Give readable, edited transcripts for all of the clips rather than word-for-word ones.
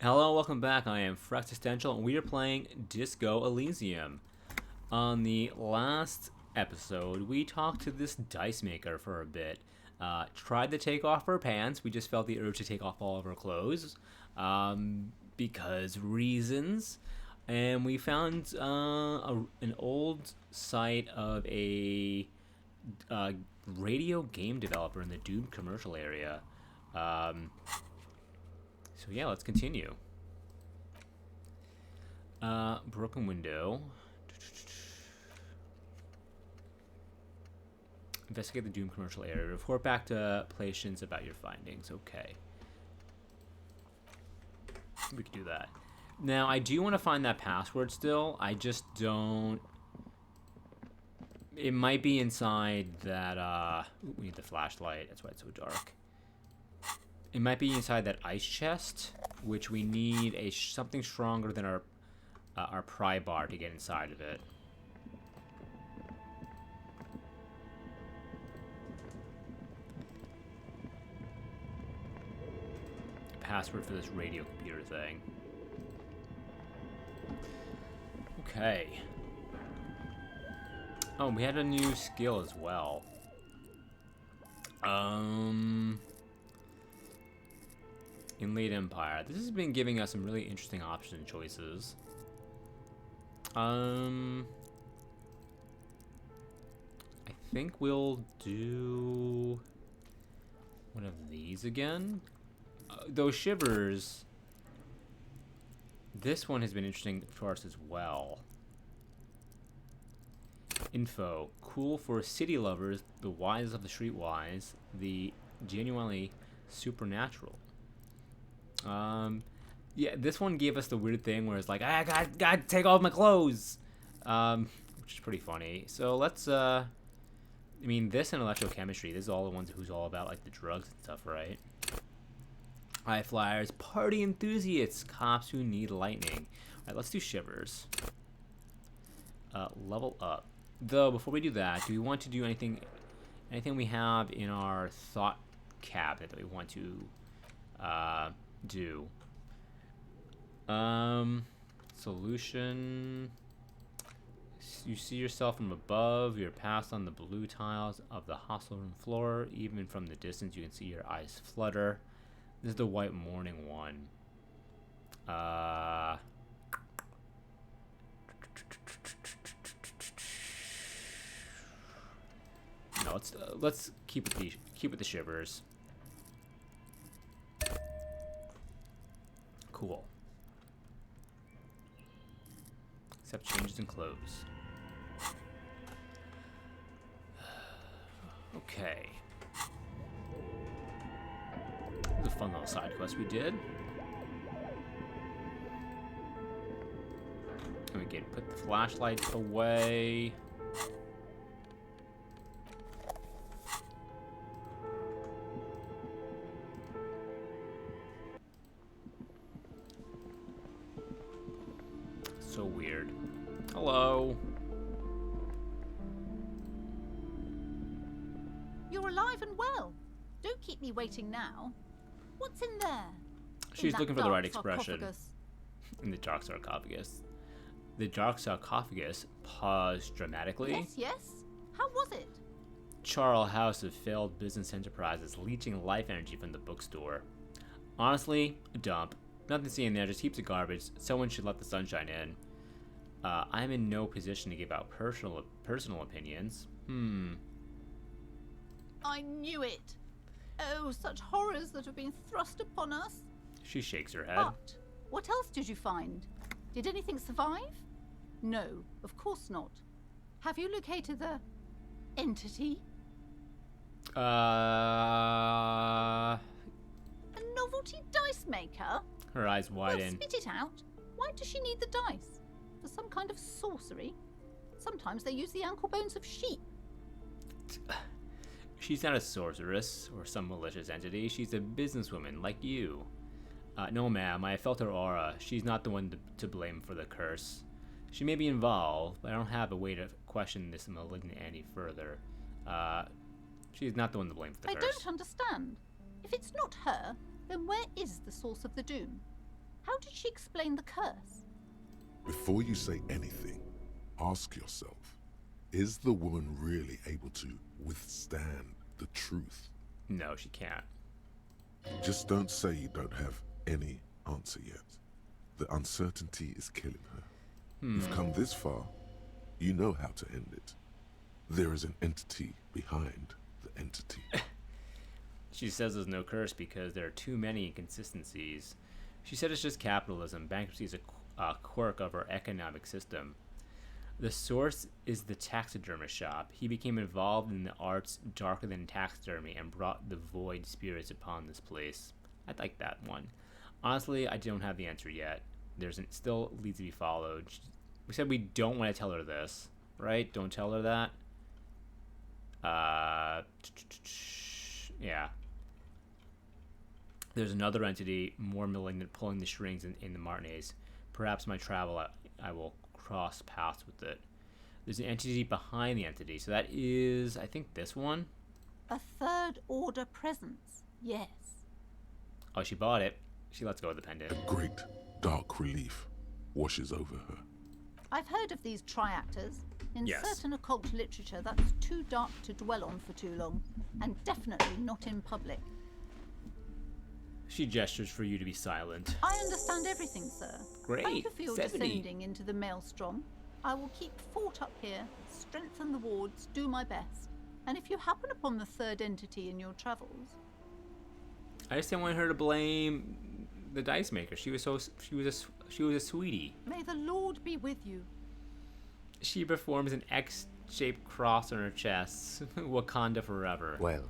Hello, welcome back. I am Frexistential, and we are playing Disco Elysium. On the last episode, we talked to this dice maker for a bit. Tried to take off our pants. We just felt the urge to take off all of our clothes because reasons. And we found an old site of a radio game developer in the Doom commercial area. So yeah, let's continue. Broken window. Investigate the Doom commercial area. Report back to patients about your findings. Okay. We can do that. Now, I do want to find that password still. I just don't... It might be inside that, Ooh, we need the flashlight. That's why it's so dark. It might be inside that ice chest, which we need something stronger than our pry bar to get inside of it. Password for this radio computer thing. Okay. Oh, we had a new skill as well. Inlaid Empire. This has been giving us some really interesting option choices. I think we'll do one of these again. Those shivers. This one has been interesting for us as well. Info. Cool for city lovers, the wise of the streetwise, the genuinely supernatural. Yeah, this one gave us the weird thing where it's like, I gotta take off my clothes, which is pretty funny. So let's, I mean, this and electrochemistry, this is all the ones who's all about, like, the drugs and stuff, right? High flyers, party enthusiasts, cops who need lightning. All right, let's do shivers. Level up. Though, before we do that, do we want to do anything we have in our thought cabinet that we want to, do? Solution. You see yourself from above. You're passed on the blue tiles of the hostel room floor. Even from the distance, you can see your eyes flutter. This is the white morning one. No, let's keep with the shivers. Cool. Except changes in clothes. Okay. This is a fun little side quest we did. And we can put the flashlight away. So weird. Hello. You're alive and well. Don't keep me waiting now. What's in there? She's looking for the right expression. Sarcophagus. In the dark sarcophagus. The dark sarcophagus paused dramatically. Yes, yes. How was it? Charles House of failed business enterprises leeching life energy from the bookstore. Honestly, a dump. Nothing to see in there, just heaps of garbage. Someone should let the sunshine in. I'm in no position to give out personal opinions. I knew it. Oh, such horrors that have been thrust upon us. She shakes her head. But what else did you find? Did anything survive? No, of course not. Have you located the entity? Her A novelty dice maker? eyes Well, widen. spit it out. Why does she need the dice? For some kind of sorcery? Sometimes they use the ankle bones of sheep. She's not a sorceress or some malicious entity. She's a businesswoman like you. No, ma'am, I felt her aura. She's not the one to blame for the curse. She may be involved, but I don't have a way to question this malignant any further. She's not the one to blame for the I curse. don't understand. If it's not her, then where is the source of the doom? How she explain the curse? Before you say anything, ask yourself, is the woman really able to withstand the truth? No, she can't. Just don't say you don't have any answer yet. The uncertainty is killing her. You've come this far, you know how to end it. There is an entity behind the entity. She says there's no curse because there are too many inconsistencies. She said it's just capitalism. Bankruptcy is a quirk of our economic system. The source is the taxidermist shop. He became involved in the arts darker than taxidermy and brought the void spirits upon this place. I like that one. Honestly, I don't have the answer yet. Still leads to be followed. We said we don't want to tell her this, right? Don't tell her that. Yeah. There's another entity more malignant pulling the strings in the Martinez. Perhaps my travel, I will cross paths with it. There's an entity behind the entity. So that is, I think, this one. A third order presence. Yes. Oh, she bought it. She lets go of the pendant. A great dark relief washes over her. I've heard of these triactors. In Yes. certain occult literature, that's too dark to dwell on for too long, and definitely not in public. She gestures for you to be silent. I understand everything, sir. Great. Thank you for your 70. descending into the maelstrom. I will keep fort up here, strengthen the wards, do my best. And if you happen upon the third entity in your travels, I just didn't want her to blame the dice maker. She was a sweetie. may the Lord be with you. She performs an X-shaped cross on her chest. Wakanda forever. Well,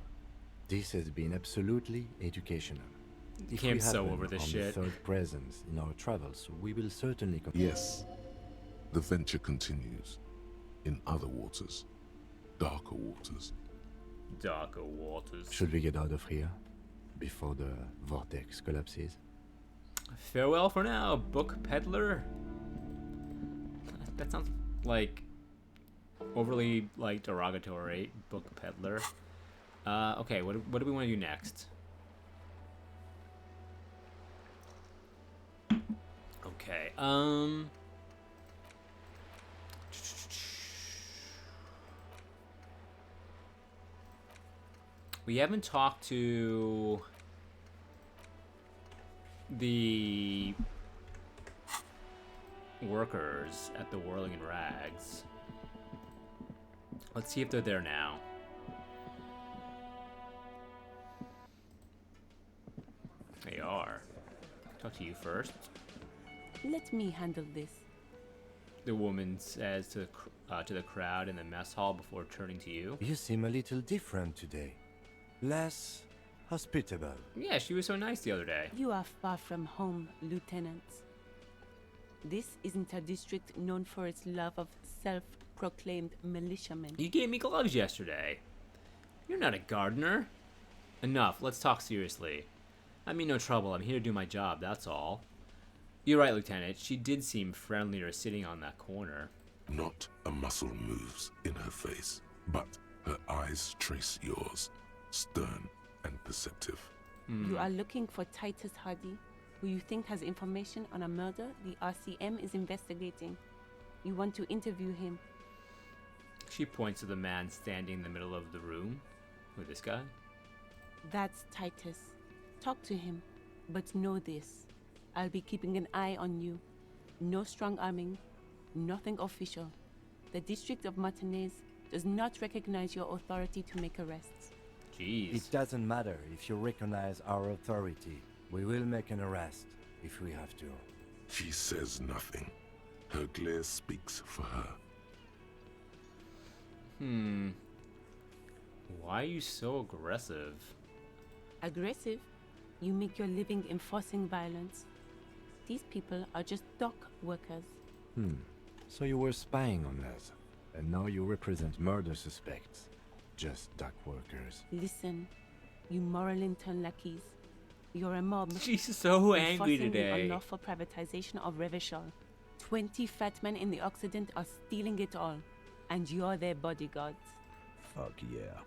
this has been absolutely educational. If Can't we sew happen over this on shit. the third presence in our travels, we will certainly Yes, the venture continues. In other waters. Darker waters. Darker waters. Should we get out of here before the vortex collapses? Farewell for now, book peddler. That sounds like overly like derogatory. Book peddler. Okay, what do we want to do next? Okay. We haven't talked to the workers at the Whirling in Rags. Let's see if they're there now. They are. Talk to you first. Let me handle this. The woman says to the crowd in the mess hall before turning to you. You seem a little different today. Less hospitable. Yeah, she was so nice the other day. You are far from home, Lieutenant. This isn't a district known for its love of self-proclaimed militiamen. You gave me gloves yesterday. You're not a gardener. Enough, let's talk seriously. I mean no trouble, I'm here to do my job, that's all. You're right, Lieutenant. She did seem friendlier sitting on that corner. Not a muscle moves in her face, but her eyes trace yours, stern and perceptive. You are looking for Titus Hardie, who you think has information on a murder the RCM is investigating. You want to interview him. She points to the man standing in the middle of the room. Who, this guy? That's Titus. Talk to him, but know this. I'll be keeping an eye on you. No strong arming, nothing official. The District of Martinez does not recognize your authority to make arrests. Jeez. It doesn't matter if you recognize our authority. We will make an arrest if we have to. She says nothing. Her glare speaks for her. Why are you so aggressive? Aggressive? You make your living enforcing violence. These people are just dock workers. So you were spying on us, and now you represent murder suspects. Just dock workers. Listen, you moral intern lackeys. You're a mob. She's so angry enforcing the today. unlawful privatization of Revachol. 20 fat men in the Occident are stealing it all, and you're their bodyguards. Fuck yeah.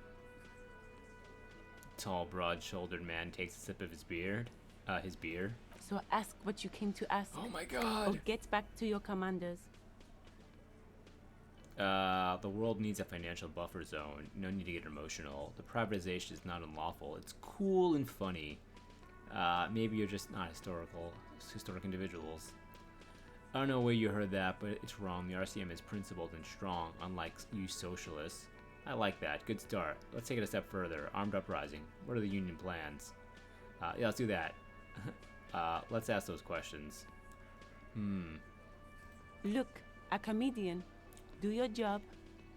Tall, broad-shouldered man takes a sip of his beer. So ask what you came to ask. Oh my Or god. get back to your commanders. The world needs a financial buffer zone. No need to get emotional. The privatization is not unlawful. It's cool and funny. Maybe you're just not historic individuals. I don't know where you heard that, but it's wrong. The RCM is principled and strong, unlike you socialists. I like that. Good start. Let's take it a step further. Armed uprising. What are the union plans? Yeah, let's do that. Let's ask those questions. Look, a comedian. Do your job,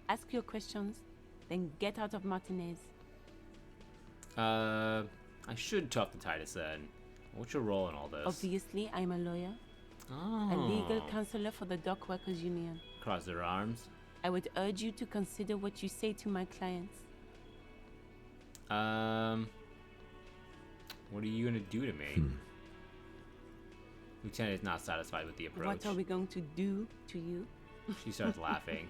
ask your questions, then get out of Martinez. I should talk to Titus then. What's your role in all this? Obviously, I'm a lawyer, Oh. a legal counselor for the Dock Workers Union. Cross their arms. I would urge you to consider what you say to my clients. What are you gonna do to me? Lieutenant is not satisfied with the approach. What are we going to do to you? She starts laughing.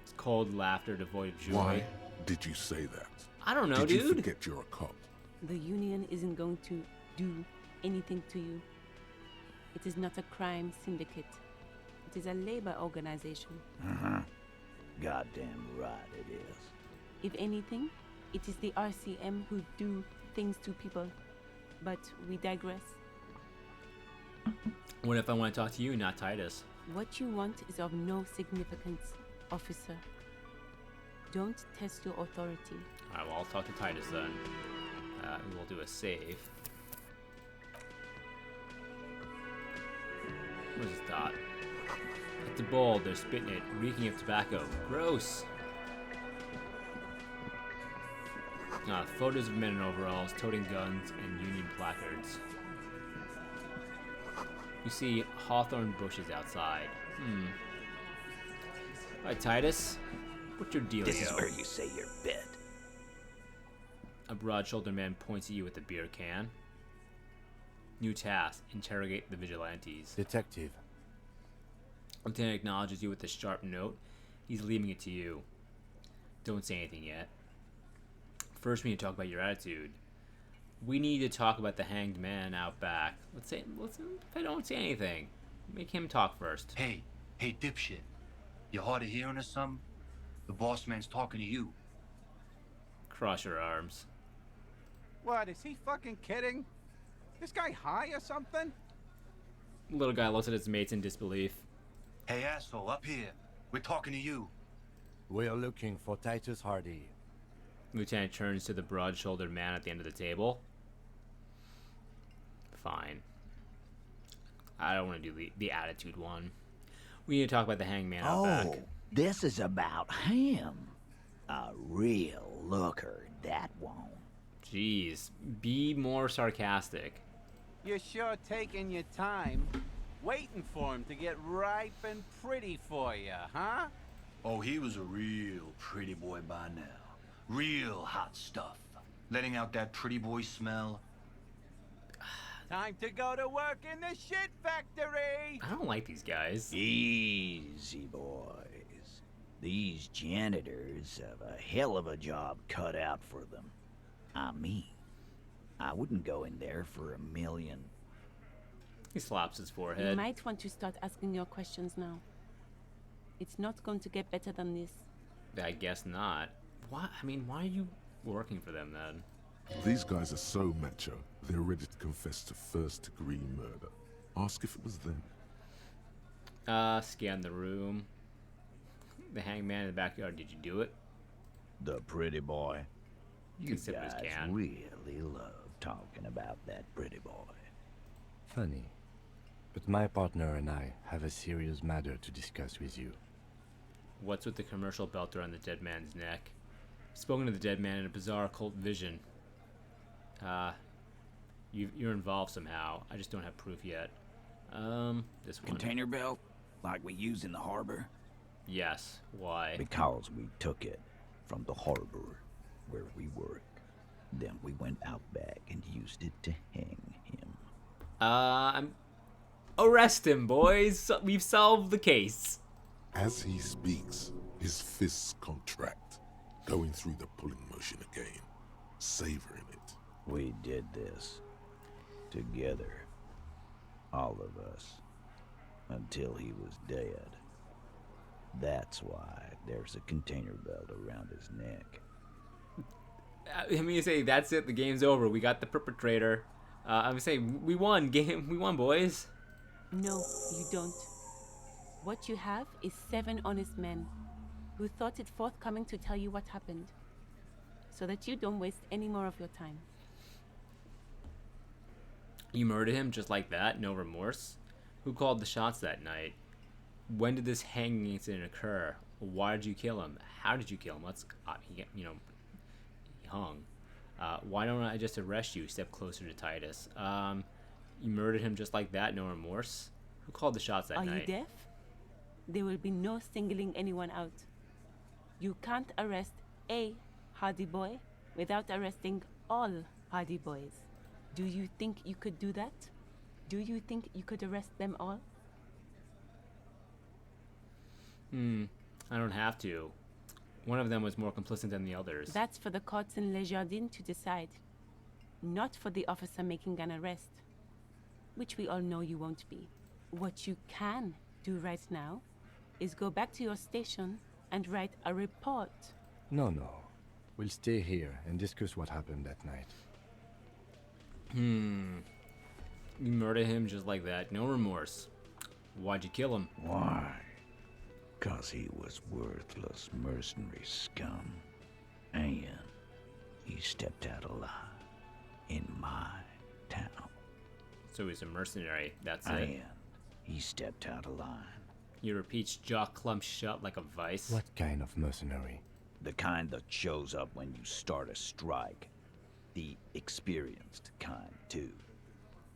It's cold laughter devoid of joy. Why did you say that? I don't know, Did you dude. forget you're a cop? The union isn't going to do anything to you. It is not a crime syndicate. It is a labor organization. Goddamn right it is. If anything, it is the RCM who do things to people. But we digress. What if I want to talk to you, not Titus? What you want is of no significance, officer. Don't test your authority. Alright, well, I'll talk to Titus then. We'll do a save. Where's his dot? At the bowl, they're spitting it, reeking of tobacco. Gross! Photos of men in overalls, toting guns, and Union placards. You see hawthorn bushes outside. Alright, Titus. What's your dealio? This is where you say your bit. A broad-shouldered man points at you with a beer can. New task: interrogate the vigilantes. Detective. Lieutenant acknowledges you with a sharp note. He's leaving it to you. Don't say anything yet. First, we need to talk about your attitude. We need to talk about the hanged man out back. If I don't say anything, make him talk first. Hey, dipshit. You hard of hearing or something? The boss man's talking to you. Cross your arms. What, is he fucking kidding? This guy high or something? The little guy looks at his mates in disbelief. Hey, asshole, up here. We're talking to you. We are looking for Titus Hardie. Lieutenant turns to the broad-shouldered man at the end of the table. Fine. I don't want to do the attitude one. We need to talk about the hanged man out back. This is about him. A real looker, that won't. Jeez, be more sarcastic. You're sure taking your time, waiting for him to get ripe and pretty for you, huh? Oh, he was a real pretty boy by now. Real hot stuff. Letting out that pretty boy smell. Time to go to work in the shit factory! I don't like these guys. Easy, boys. These janitors have a hell of a job cut out for them. I mean, I wouldn't go in there for $1 million. He slaps his You forehead. might want to start asking your questions now. It's not going to get better than this. I guess not. Why? I mean, why are you working for them then? These guys are so macho, they're ready to confess to first-degree murder. Ask if it was them. Scan the room. The hanged man in the backyard. Did you do it? The pretty boy. You Consider his guys can. really love talking about that pretty boy. Funny. But my partner and I have a serious matter to discuss with you. What's with the commercial belt around the dead man's neck? Spoken to the dead man in a bizarre occult vision. You're involved somehow. I just don't have proof yet. This one. Container belt? Like we use in the harbor? Yes. Why? Because we took it from the harbor where we work. Then we went out back and used it to hang him. Arrest him, boys. We've solved the case. As he speaks, his fists contract, going through the pulling motion again, savoring it. We did this together. All of us. Until he was dead. That's why there's a container belt around his neck. I mean, you say that's it. The game's over. We got the perpetrator. I'm saying we won. We won, boys. No, you don't. What you have is 7 honest men who thought it forthcoming to tell you what happened, so that you don't waste any more of your time. You murdered him just like that, no remorse? Who called the shots that night? When did this hanging incident occur? Why did you kill him? How did you kill him? He hung. Why don't I just arrest you? Step closer to Titus. You murdered him just like that, no remorse? Who called the shots that night? Are you deaf? There will be no singling anyone out. You can't arrest a Hardie boy without arresting all Hardie boys. Do you think you could do that? Do you think you could arrest them all? I don't have to. One of them was more complicit than the others. That's for the courts in Les Jardins to decide. Not for the officer making an arrest. Which we all know you won't be. What you can do right now is go back to your station and write a report. No. We'll stay here and discuss what happened that night. You murdered him just like that, no remorse. Why'd you kill him? Why? 'Cause he was worthless mercenary scum. And he stepped out of line in my town. So he's a mercenary, that's it. And he stepped out of line. Your Pete's jaw clumped shut like a vice. What kind of mercenary? The kind that shows up when you start a strike. The experienced kind, too.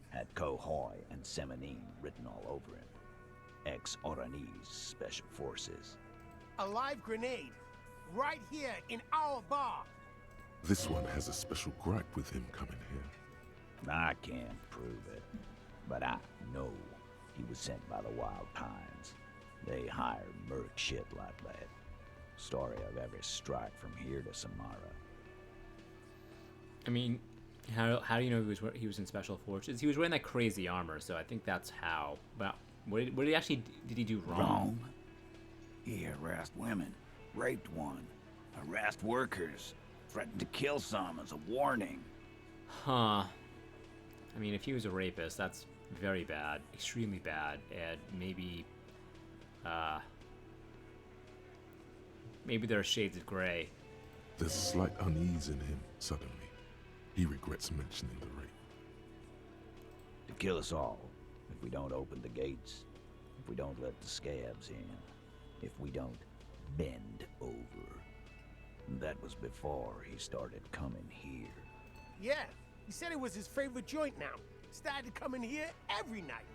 Had Cohoy and Semenine written all over him. Ex-Oranese Special Forces. A live grenade. Right here in our bar. This one has a special gripe with him coming here. I can't prove it, but I know he was sent by the Wild Pines. They hire merc shit like that. Story of every strike from here to Samara. I mean, how do you know he was in Special Forces? He was wearing that crazy armor, so I think that's how. But what did he do wrong? He harassed women, raped one, harassed workers, threatened to kill some as a warning. Huh. I mean, if he was a rapist, that's very bad, extremely bad, and maybe there are shades of gray. There's slight unease in him suddenly. He regrets mentioning the rape. To kill us all, if we don't open the gates, if we don't let the scabs in, if we don't bend over. That was before he started coming here. Yeah, he said it was his favorite joint now. Started coming here every night.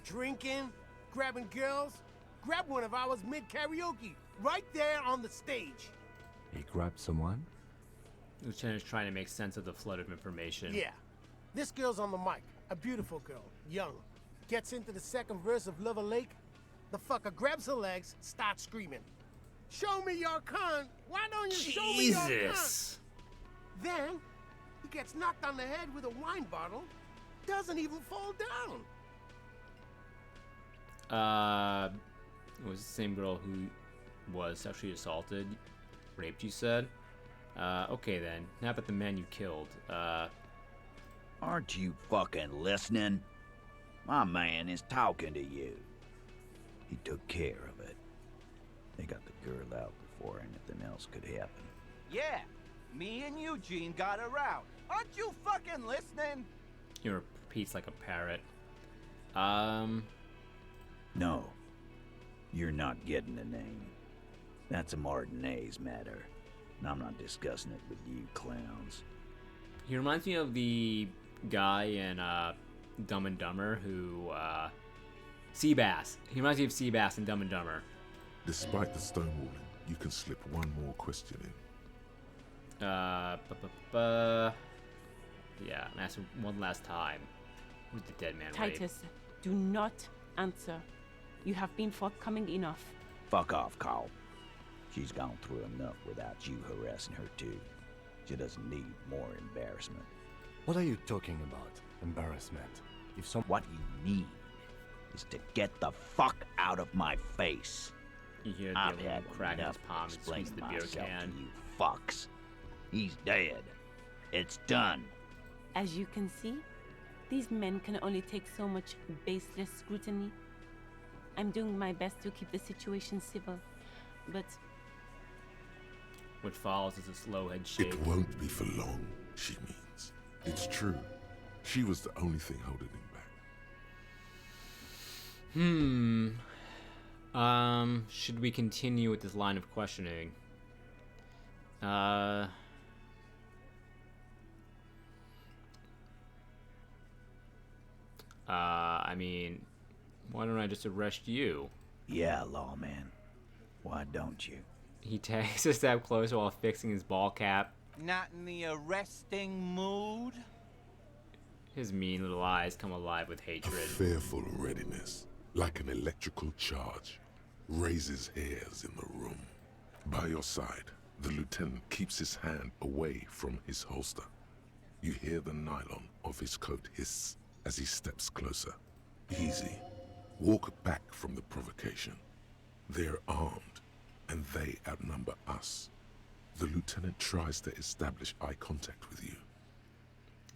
Drinking, grabbing girls. Grabbed one of ours mid-karaoke, right there on the stage. He grabbed someone? Lieutenant's trying to make sense of the flood of information. Yeah. This girl's on the mic. A beautiful girl. Young. Gets into the second verse of Lover Lake. The fucker grabs her legs, starts screaming. Show me your cunt! Why don't you show me your cunt? Jesus! Then, he gets knocked on the head with a wine bottle. Doesn't even fall down. It was the same girl who was sexually assaulted, raped, you said? Okay then. Now about the man you killed. Aren't you fucking listening? My man is talking to you. He took care of it. They got the girl out before anything else could happen. Yeah, me and Eugene got her out. Aren't you fucking listening? He repeats like a parrot. No. You're not getting the name. That's a Martinez matter. And I'm not discussing it with you clowns. He reminds me of the guy in Dumb and Dumber who, Seabass. He reminds me of Seabass in Dumb and Dumber. Despite the stonewalling, you can slip one more question in. Yeah, and ask him one last time. Who's the dead man Titus, do not answer. You have been forthcoming enough. Fuck off, Carl. She's gone through enough without you harassing her too. She doesn't need more embarrassment. What are you talking about? Embarrassment? If some... What you need is to get the fuck out of my face. You hear the I've little had crack in his enough palm and squeeze explaining the beer myself can. to you fucks. He's dead. It's done. As you can see, these men can only take so much baseless scrutiny. I'm doing my best to keep the situation civil, but What follows is a slow head shake. It won't be for long, she means. It's true. She was the only thing holding him back. Should we continue with this line of questioning? I mean, why don't I just arrest you? Yeah, lawman. Why don't you? He takes a step closer while fixing his ball cap. Not in the arresting mood? His mean little eyes come alive with A hatred. fearful readiness, like an electrical charge, raises hairs in the room. By your side, the lieutenant keeps his hand away from his holster. You hear the nylon of his coat hiss as he steps closer. Easy. Walk back from the provocation. They're armed, and they outnumber us. The lieutenant tries to establish eye contact with you.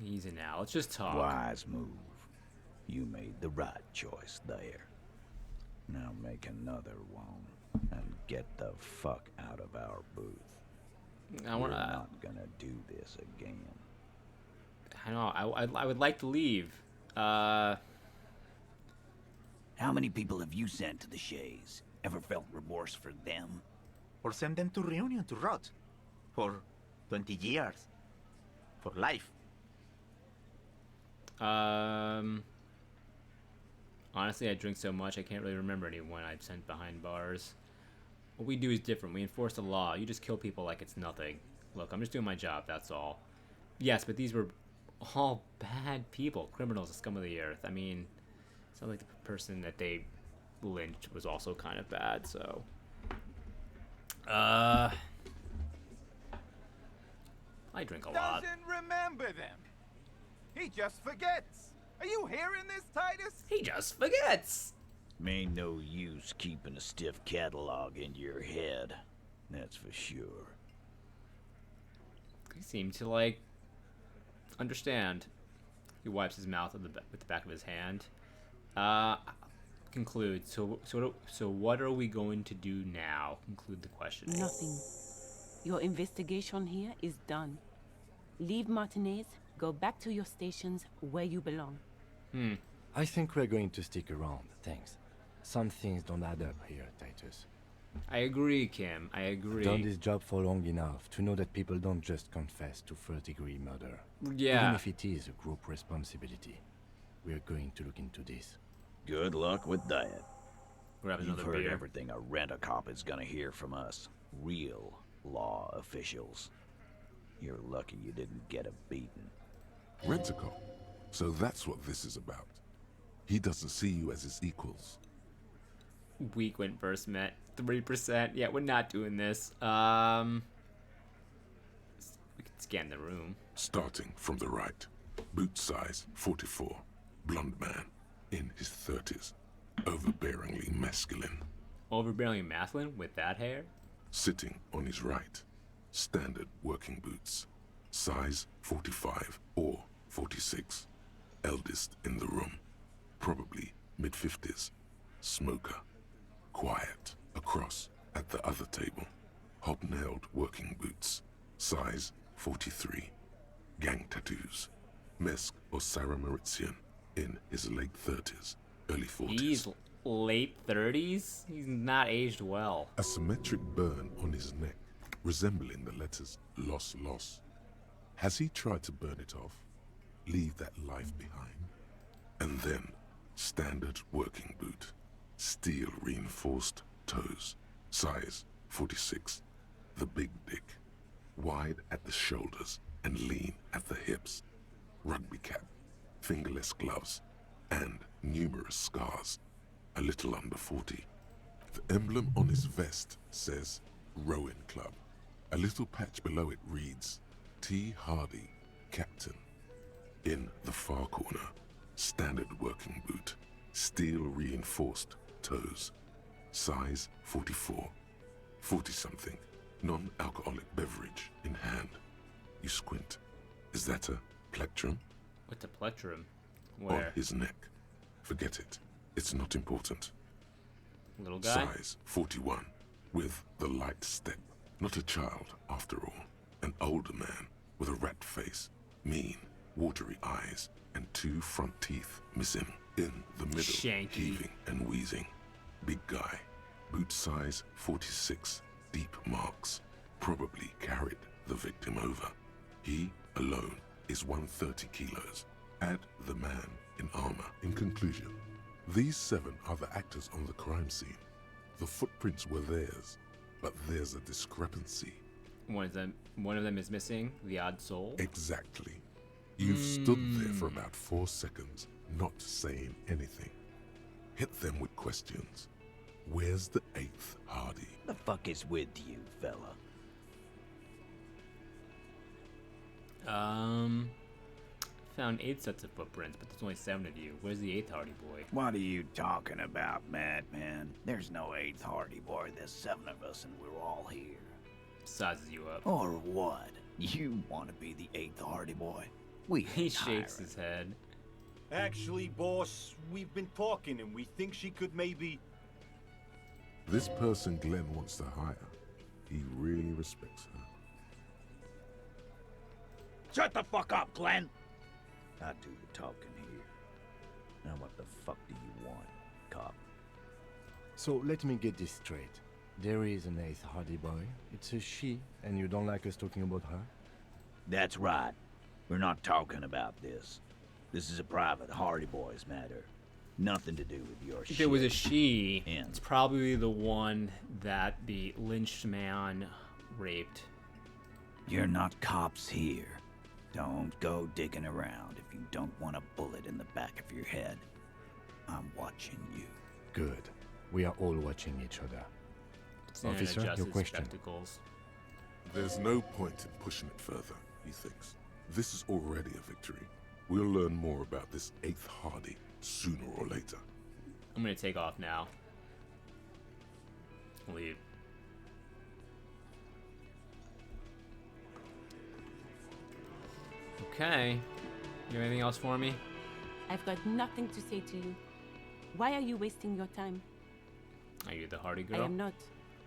Easy now, let's just talk. Wise move. You made the right choice there. Now make another one and get the fuck out of our booth. I want We're to. not gonna do this again. I know. I would like to leave. How many people have you sent to the Shays? Ever felt remorse for them? Or send them to Reunion to rot. For 20 years. For life. Honestly, I drink so much I can't really remember anyone I've sent behind bars. What we do is different. We enforce the law. You just kill people like it's nothing. Look, I'm just doing my job, that's all. Yes, but these were all bad people. Criminals, the scum of the earth. I mean, it sounds like the person that they lynched was also kind of bad, so... I drink a lot. Doesn't remember them. He just forgets. Are you hearing this, Titus? He just forgets! Ain't no use keeping a stiff catalog in your head. That's for sure. He seemed to, like, understand. He wipes his mouth with the back of his hand. Conclude. So what are we going to do now? Conclude the question. nothing. Your investigation here is done. Leave Martinez, go back to your stations where you belong. I think we're going to stick around, thanks. Some things don't add up here, Titus. I agree, Kim. I agree. Done this job for long enough to know that people don't just confess to first-degree murder. Yeah. Even if it is a group responsibility. We're going to look into this. Good luck with that. Grab You've another heard beer. everything a rent-a-cop is gonna hear from us. Real law officials. You're lucky you didn't get a beating. Rent-a-cop. So that's what this is about. He doesn't see you as his equals. Week when first met. 3%. Yeah, we're not doing this. We can scan the room. Starting from the right. Boot size 44. Blonde man. In his 30s. Overbearingly masculine. Overbearingly masculine with that hair? Sitting on his right. Standard working boots. Size 45 or 46. Eldest in the room. Probably mid-50s. Smoker. Quiet. Across at the other table. Hobnailed working boots. Size 43. Gang tattoos. Mesk or Sarah Mauritian. In his late 30s. Early 40s. He's late 30s? He's not aged well. A symmetric burn on his neck, resembling the letters Loss Loss. Has he tried to burn it off? Leave that life behind? And then, standard working boot. Steel reinforced toes. Size 46. The big dick. Wide at the shoulders and lean at the hips. Rugby cap. Fingerless gloves. And numerous scars. A little under 40. The emblem on his vest says Rowing Club. A little patch below it reads T. Hardie, Captain. In the far corner, standard working boot. Steel reinforced toes. Size 44. 40-something. Non-alcoholic beverage in hand. You squint. Is that a plectrum? What's a plectrum? On Where? his neck. Forget it. It's not important. Little guy? Size 41. With the light step. Not a child, after all. An older man with a rat face. Mean, watery eyes, and 2 front teeth missing. In the middle, Shanky. heaving and wheezing. Big guy. Boot size 46. Deep marks. Probably carried the victim over. He, alone, is 130 kilos. Add the man in armor. In conclusion, these 7 are the actors on the crime scene. The footprints were theirs, but there's a discrepancy. One of them is missing. The odd soul. Exactly. You've stood there for about 4 seconds, not saying anything. Hit them with questions. Where's the 8th Hardie? The fuck is with you, fella? Found 8 sets of footprints, but there's only 7 of you. Where's the 8th Hardie boy? What are you talking about, madman? There's no 8th Hardie boy. There's 7 of us and we're all here. Sizes you up. Or what? You want to be the 8th Hardie boy? We He ain't shakes hiring. his head. Actually, boss, we've been talking and we think she could maybe... This person Glenn wants to hire. He really respects her. Shut the fuck up, Glenn! I do the talking here. Now what the fuck do you want, cop? So let me get this straight. There is an 8th Hardie boy. It's a she, and you don't like us talking about her? That's right. We're not talking about this. This is a private Hardie boys matter. Nothing to do with your shit. If it was a she, Yeah. it's probably the one that the lynched man raped. You're not cops here. Don't go digging around if you don't want a bullet in the back of your head. I'm watching you. Good. We are all watching each other. Santa Officer, adjusts your his question. spectacles. There's no point in pushing it further, he thinks. This is already a victory. We'll learn more about this 8th Hardie sooner or later. I'm gonna take off now. Leave. Okay. You have anything else for me? I've got nothing to say to you. Why are you wasting your time? Are you the Hardie I girl? am not.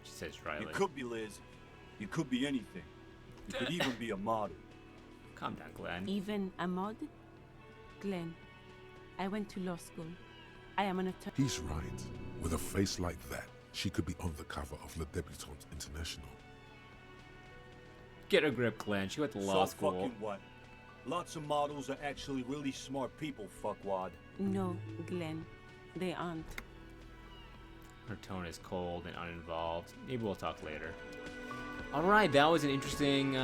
She says dryly. You could be Liz. You could be anything. You could even be a model. Calm down, Glenn. Even a mod? Glenn, I went to law school. I am an attorney. He's right. With a face like that, she could be on the cover of Le Debutante International. Get a grip, Glenn. She went to law So school. fucking what? Lots of models are actually really smart people, fuckwad. No, Glenn, they aren't. Her tone is cold and uninvolved. Maybe we'll talk later. All right, that was an interesting,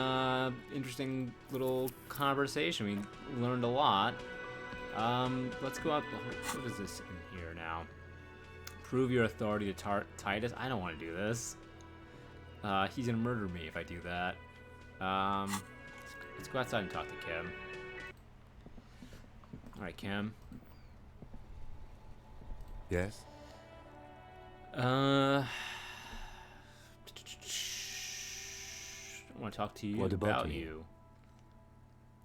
interesting little conversation. We learned a lot. Let's go out. What is this in here now? Prove your authority to Titus. I don't want to do this. He's gonna murder me if I do that. Let's go outside and talk to Kim. All right, Kim. Yes? I want to talk to you What about me? you.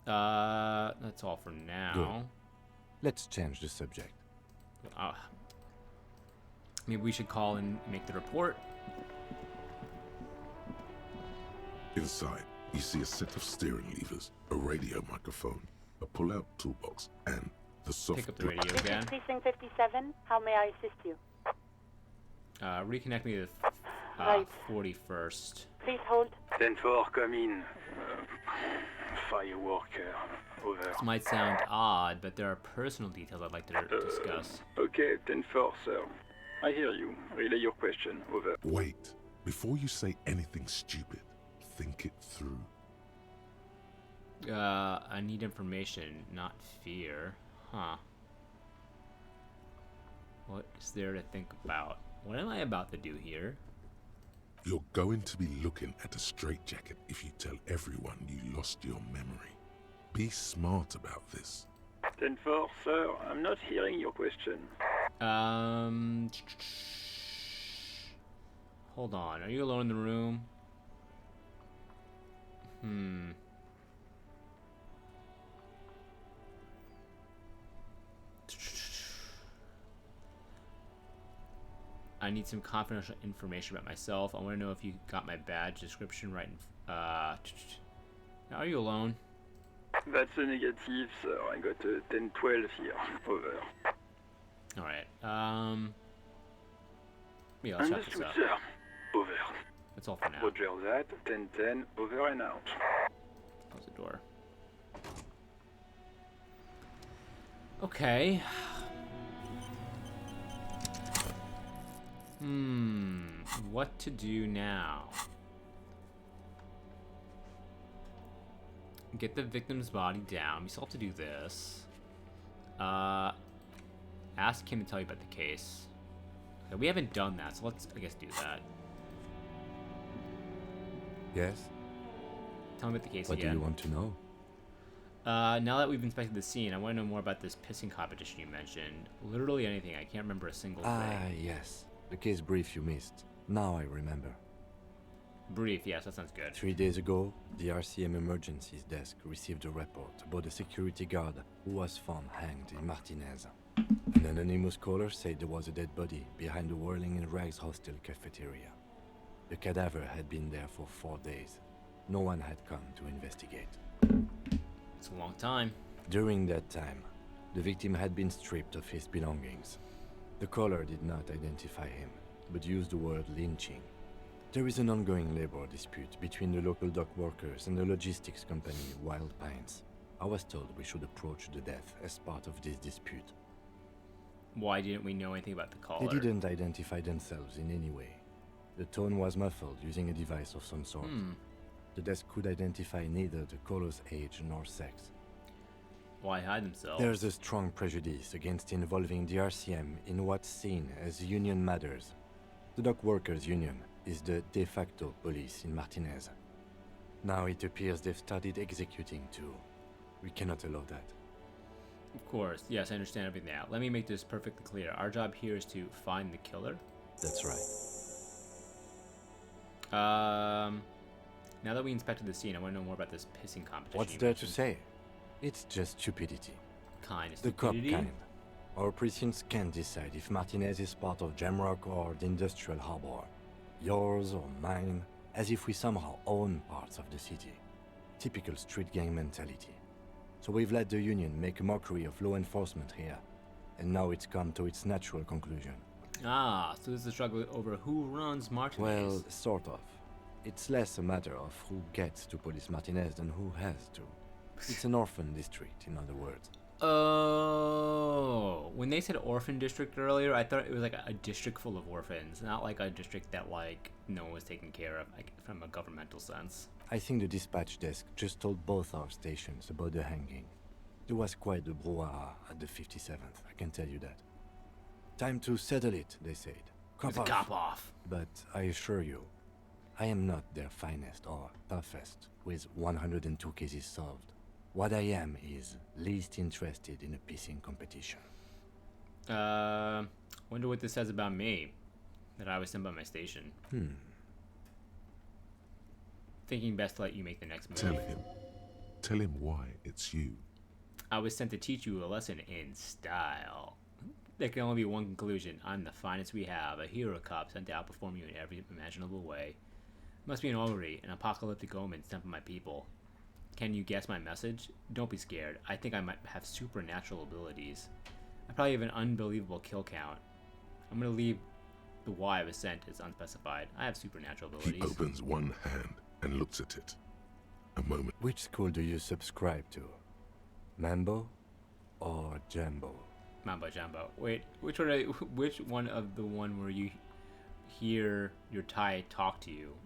That's all for now. Let's change the subject. Maybe we should call and make the report. Inside, you see a set of steering levers, a radio microphone, a pull-out toolbox, and the soft Pick up the radio This again. is Precinct 57. How may I assist you? Reconnect me to Right. 41st. Please hold. 10-4, come in. Fireworker, over. This might sound odd, but there are personal details I'd like to discuss. Okay, 10-4, sir. I hear you. Relay your question, over. Wait. Before you say anything stupid, think it through. I need information, not fear. Huh. What is there to think about? What am I about to do here? You're going to be looking at a straitjacket if you tell everyone you lost your memory. Be smart about this. 10-4, sir. I'm not hearing your question. Hold on. Are you alone in the room? I need some confidential information about myself. I want to know if you got my badge description right. Are you alone? That's a negative, sir. I got a 10-12 here. Over. Alright, yeah, let's wrap this Understood, up. sir. Over. That's all for now. Roger that. 10-10. Over and out. Close the door. Okay. What to do now? Get the victim's body down. We still have to do this. Ask him to tell you about the case. Okay, we haven't done that, so let's, I guess, do that. Yes? Tell me about the case What again. do you want to know? Now that we've inspected the scene, I want to know more about this pissing competition you mentioned. Literally anything. I can't remember a single thing. Yes. The case brief you missed. Now I remember. Brief, yes, that sounds good. 3 days ago, the RCM emergencies desk received a report about a security guard who was found hanged in Martinez. An anonymous caller said there was a dead body behind the Whirling in Rags hostel cafeteria. The cadaver had been there for 4 days. No one had come to investigate. It's a long time. During that time, the victim had been stripped of his belongings. The caller did not identify him, but used the word lynching. There is an ongoing labor dispute between the local dock workers and the logistics company Wild Pines. I was told we should approach the death as part of this dispute. Why didn't we know anything about the caller? They didn't identify themselves in any way. The tone was muffled using a device of some sort. The desk could identify neither the caller's age nor sex. Why hide themselves? There's a strong prejudice against involving the RCM in what's seen as union matters. The dock workers' union is the de facto police in Martinez. Now it appears they've started executing too. We cannot allow that. Of course, yes, I understand everything now. Let me make this perfectly clear. Our job here is to find the killer. That's right. Now that we inspected the scene, I want to know more about this pissing competition. What's there to say? It's just stupidity. Kind of The stupidity? cop kind. Our precincts can't decide if Martinez is part of Jamrock or the Industrial Harbor. Yours or mine, as if we somehow own parts of the city. Typical street gang mentality. So we've let the union make a mockery of law enforcement here, and now it's come to its natural conclusion. Ah, so this is a struggle over who runs Martinez. Well, sort of. It's less a matter of who gets to police Martinez than who has to. It's an orphan district, in other words. Oh, when they said orphan district earlier, I thought it was like a district full of orphans, not like a district that like no one was taken care of, like from a governmental sense. I think the dispatch desk just told both our stations about the hanging. There was quite the brouhaha at the 57th, I can tell you that. Time to settle it, they said. Cop off. But I assure you, I am not their finest or toughest with 102 cases solved. What I am is least interested in a pissing competition. Wonder what this says about me, that I was sent by my station. Thinking best to let you make the next move. Tell him why it's you. I was sent to teach you a lesson in style. There can only be one conclusion. I'm the finest we have, a hero cop sent to outperform you in every imaginable way. Must be an augury, an apocalyptic omen sent from my people. Can you guess my message? Don't be scared. I think I might have supernatural abilities. I probably have an unbelievable kill count. I'm gonna leave the why I was sent as unspecified. I have supernatural abilities. He opens one hand and looks at it. A moment. Which school do you subscribe to? Mambo or Jumbo? Mambo Jumbo. Wait, which one of the one where you hear your Thai talk to you?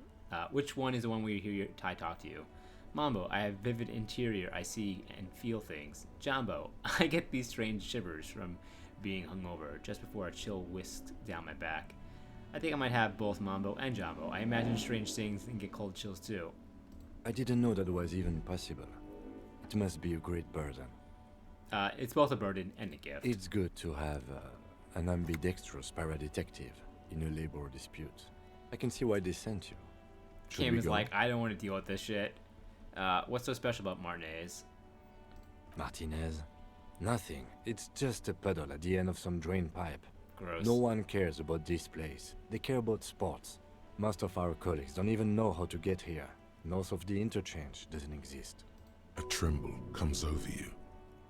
Which one is the one where you hear your Thai talk to you? Mambo, I have vivid interior, I see and feel things. Jumbo, I get these strange shivers from being hungover just before a chill whisked down my back. I think I might have both Mambo and Jumbo. I imagine strange things and get cold chills too. I didn't know that was even possible. It must be a great burden. It's both a burden and a gift. It's good to have an ambidextrous paradetective in a labor dispute. I can see why they sent you. Should Kim we is go? like, I don't want to deal with this shit. What's so special about Martinez? Martinez? Nothing. It's just a puddle at the end of some drain pipe. Gross. No one cares about this place. They care about sports. Most of our colleagues don't even know how to get here. North of the interchange doesn't exist. A tremble comes over you.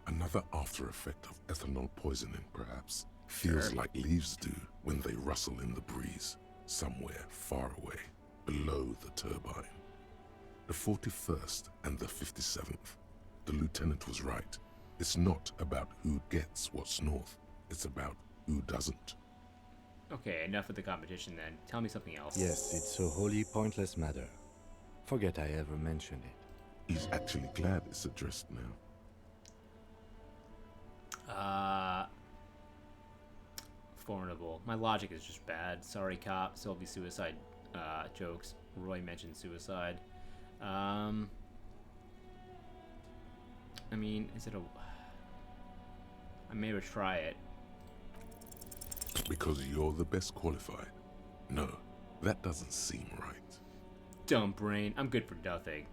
Another after effect of ethanol poisoning, perhaps. Feels like leaves do when they rustle in the breeze, somewhere far away, below the turbine. The 41st and the 57th. The lieutenant was right. It's not about who gets what's north. It's about who doesn't. Okay, enough with the competition then. Tell me something else. Yes, it's a wholly pointless matter. Forget I ever mentioned it. He's actually glad it's addressed now. Formidable. My logic is just bad. Sorry, cop. Sylvie suicide jokes. Roy mentioned suicide. I mean, is it a... I may ever try it. Because you're the best qualified. No, that doesn't seem right. Dumb brain. I'm good for nothing.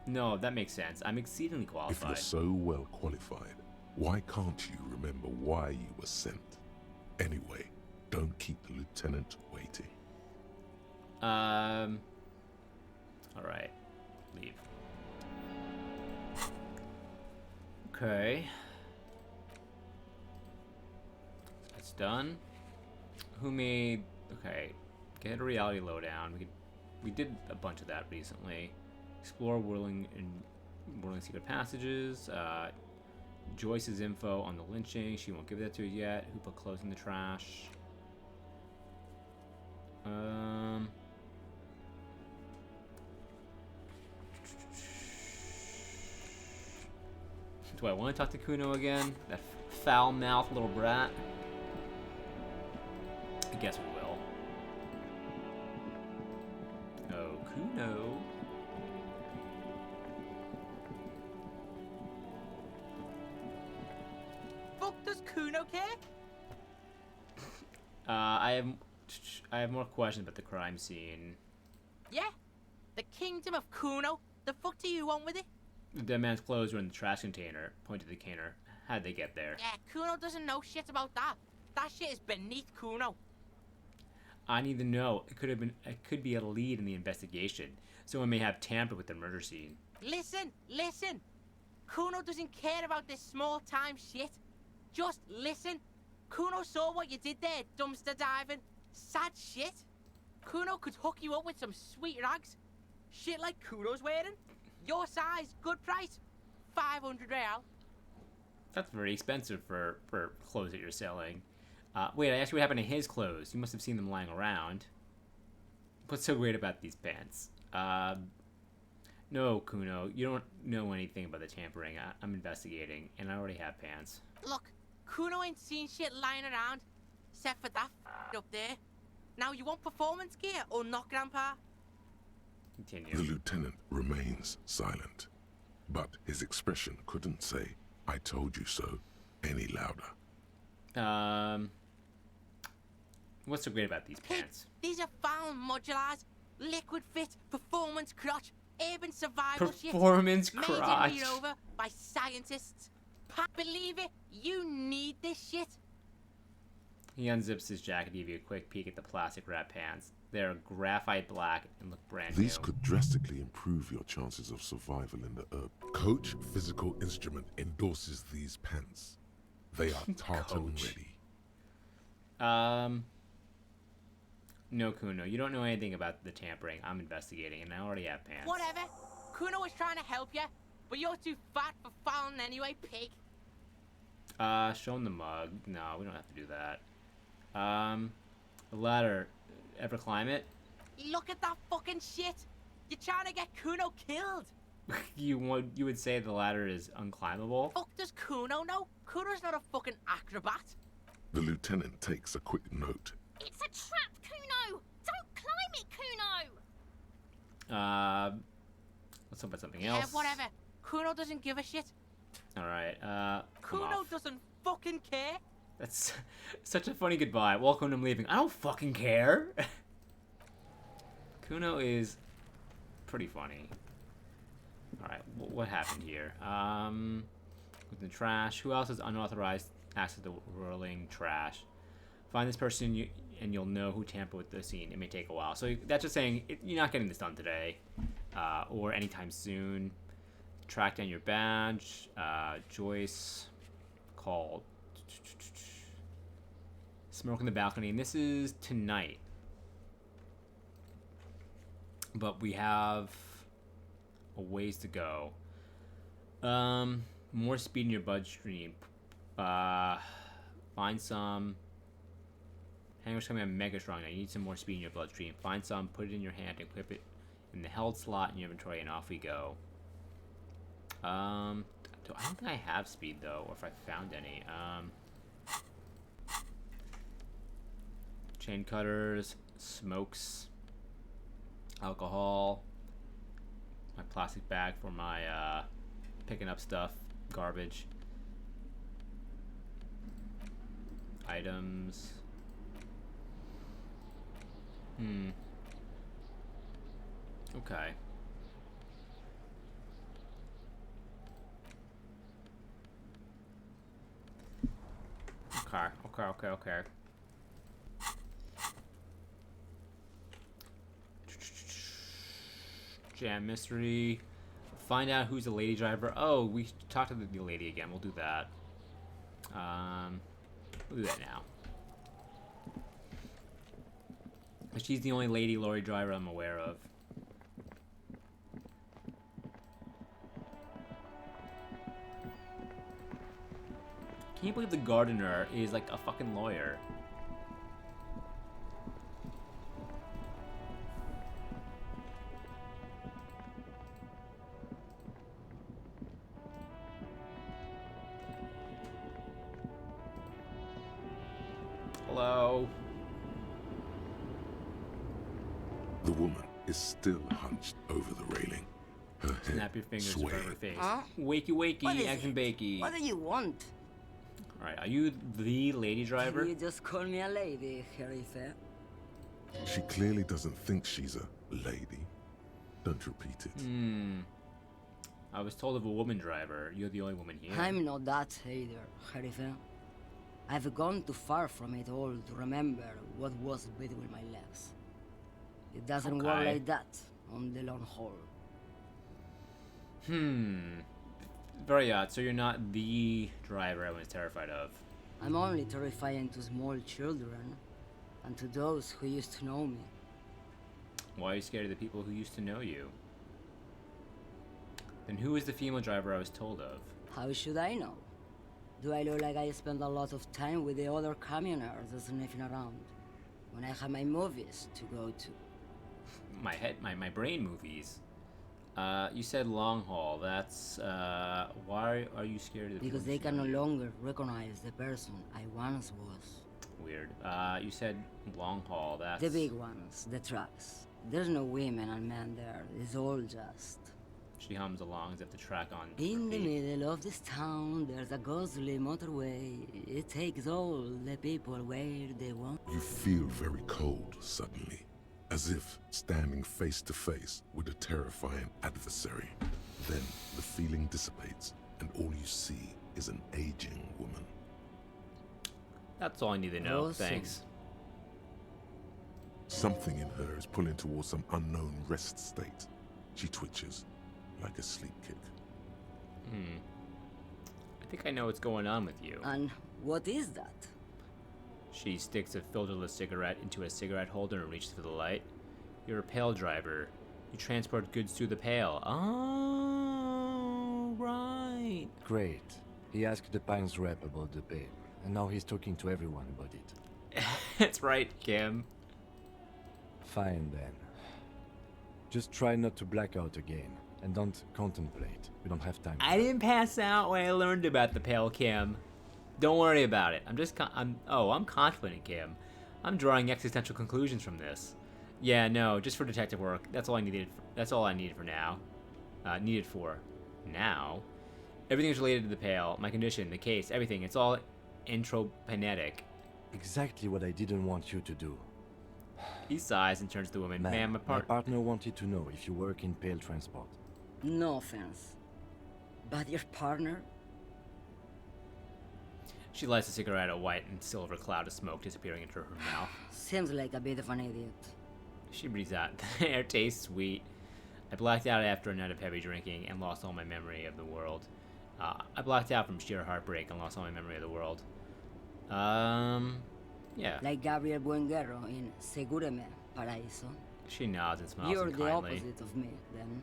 No, that makes sense. I'm exceedingly If qualified. you're so well qualified, why can't you remember why you were sent? Anyway, don't keep the lieutenant waiting. Alright. Leave. Okay. That's done. Who made... Okay. Get a reality lowdown. We did a bunch of that recently. Explore whirling secret passages. Joyce's info on the lynching. She won't give that to you yet. Who put clothes in the trash? Do I want to talk to Kuno again? That foul-mouthed little brat? I guess we will. Oh, Kuno. Fuck does Kuno care? I have more questions about the crime scene. Yeah? The kingdom of Kuno? The fuck do you want with it? The dead man's clothes were in the trash container. Point to the container. How'd they get there? Yeah, Kuno doesn't know shit about that. That shit is beneath Kuno. I need to know. It could be a lead in the investigation. Someone may have tampered with the murder scene. Listen! Kuno doesn't care about this small-time shit. Just listen. Kuno saw what you did there, dumpster diving. Sad shit. Kuno could hook you up with some sweet rags. Shit like Kuno's wearing. Your size, good price. 500 real. That's very expensive for clothes that you're selling. Wait, I asked you what happened to his clothes. You must have seen them lying around. What's so great about these pants? No, Kuno, you don't know anything about the tampering. I'm investigating, and I already have pants. Look, Kuno ain't seen shit lying around, except for that up there. Now, you want performance gear or not, Grandpa? Continue. The lieutenant remains silent, but his expression couldn't say, "I told you so," any louder. What's so great about these pants? These are found modulars, liquid fit, performance crotch, urban survival Performance shit. crotch. Made in over by scientists. Believe it, you need this shit. He unzips his jacket to give you a quick peek at the plastic wrap pants. They're graphite black and look brand These new. could drastically improve your chances of survival in the herb. Coach Physical Instrument endorses these pants. They are tartan ready. No, Kuno, you don't know anything about the tampering. I'm investigating, and I already have pants. Whatever. Kuno was trying to help you, but you're too fat for fouling anyway, pig. Show him the mug. No, we don't have to do that. The ladder. Ever climb it? Look at that fucking shit. You're trying to get Kuno killed. You would say the ladder is unclimbable? Fuck does Kuno know? Kuno's not a fucking acrobat. The lieutenant takes a quick note. It's a trap, Kuno! Don't climb it, Kuno! Let's talk about something else. Yeah, whatever. Kuno doesn't give a shit. Alright, come Kuno off. doesn't fucking care. That's such a funny goodbye. Welcome, I'm leaving. I don't fucking care. Kuno is pretty funny. Alright, what happened here? With the trash. Who else has unauthorized access to the whirling trash? Find this person and you'll know who tampered with the scene. It may take a while. So that's just saying you're not getting this done today. Or anytime soon. Track down your badge. Joyce called. Smoke in the balcony. And this is tonight. But we have a ways to go. More speed in your bloodstream. Find some. Hanger's coming on mega strong now. You need some more speed in your bloodstream. Find some, put it in your hand, and equip it in the held slot in your inventory, and off we go. I don't think I have speed though, or if I found any. Chain cutters, smokes, alcohol, my plastic bag for my picking up stuff, garbage, items. Okay. Okay. Jam mystery. Find out who's the lady driver. Oh, we talked to the lady again. We'll do that. We'll do that now. She's the only lady lorry driver I'm aware of. Can you believe the gardener is like a fucking lawyer? Hello? The woman is still hunched over the railing. Her head Snap your fingers swaying. over her face. Huh? Wakey, What is action it? bakey. What do you want? Alright, are you the lady driver? You just call me a lady, Harife. She clearly doesn't think she's a lady. Don't repeat it. I was told of a woman driver. You're the only woman here. I'm not that either, Harife. I've gone too far from it all to remember what was between my legs. It doesn't work Okay. like that on the long haul. Very odd. So you're not the driver I was terrified of. I'm only terrifying to small children and to those who used to know me. Why are you scared of the people who used to know you? Then who is the female driver I was told of? How should I know? Do I look like I spend a lot of time with the other communers sniffing around when I have my movies to go to? My brain movies. You said long haul. That's why are you scared of the Because people they who can no know you? longer recognize the person I once was. Weird. You said long haul. That's The big ones, the trucks. There's no women and men there. It's all just. She hums along as if the track on. In the middle of this town, there's a ghostly motorway. It takes all the people where they want. You feel very cold suddenly, as if standing face to face with a terrifying adversary. Then the feeling dissipates, and all you see is an aging woman. That's all I need to know. Awesome. Thanks. Something in her is pulling towards some unknown rest state. She twitches, like a sleep kick. I think I know what's going on with you. And what is that? She sticks a filterless cigarette into a cigarette holder and reaches for the light. You're a pail driver. You transport goods through the pail. Oh, right. Great. He asked the Pines rep about the paper, and now he's talking to everyone about it. That's right, Kim. Fine then. Just try not to black out again, and don't contemplate. We don't have time. I didn't pass out when I learned about the pail, Kim. Don't worry about it. I'm confident, Kim. I'm drawing existential conclusions from this. Yeah, no, just for detective work. That's all I needed. That's all I needed for now. Needed for now. Everything is related to the pail. My condition, the case, everything. It's all Entropinetic. Exactly what I didn't want you to do. He sighs and turns to the woman. Ma'am, My partner wanted to know if you work in Pale Transport. No offense. But your partner? She lights a cigarette, a white and silver cloud of smoke disappearing into her mouth. Seems like a bit of an idiot. She breathes out. The air tastes sweet. I blacked out after a night of heavy drinking and lost all my memory of the world. I blacked out from sheer heartbreak and lost all my memory of the world. Yeah. Like Gabriel Buenguerro in Segúreme, Paraíso. She nods and smiles You're kindly. the opposite of me, then.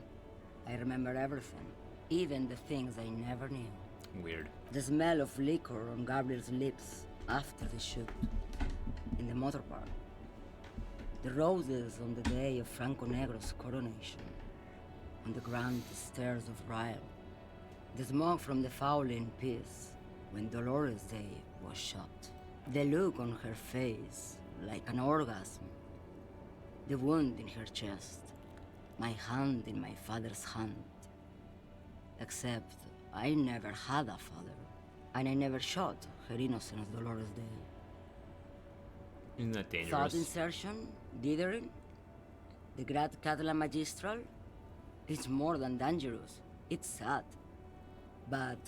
I remember everything, even the things I never knew. Weird. The smell of liquor on Gabriel's lips after the shoot, in the motor park. The roses on the day of Franco Negro's coronation, on the grand stairs of Ryle. The smoke from the Fowling Piece when Dolores Day was shot. The look on her face, like an orgasm. The wound in her chest. My hand in my father's hand. Except I never had a father, and I never shot her innocent Dolores Day. Isn't that dangerous? Thought insertion, dithering, the Grad Catalan Magistral. It's more than dangerous. It's sad. But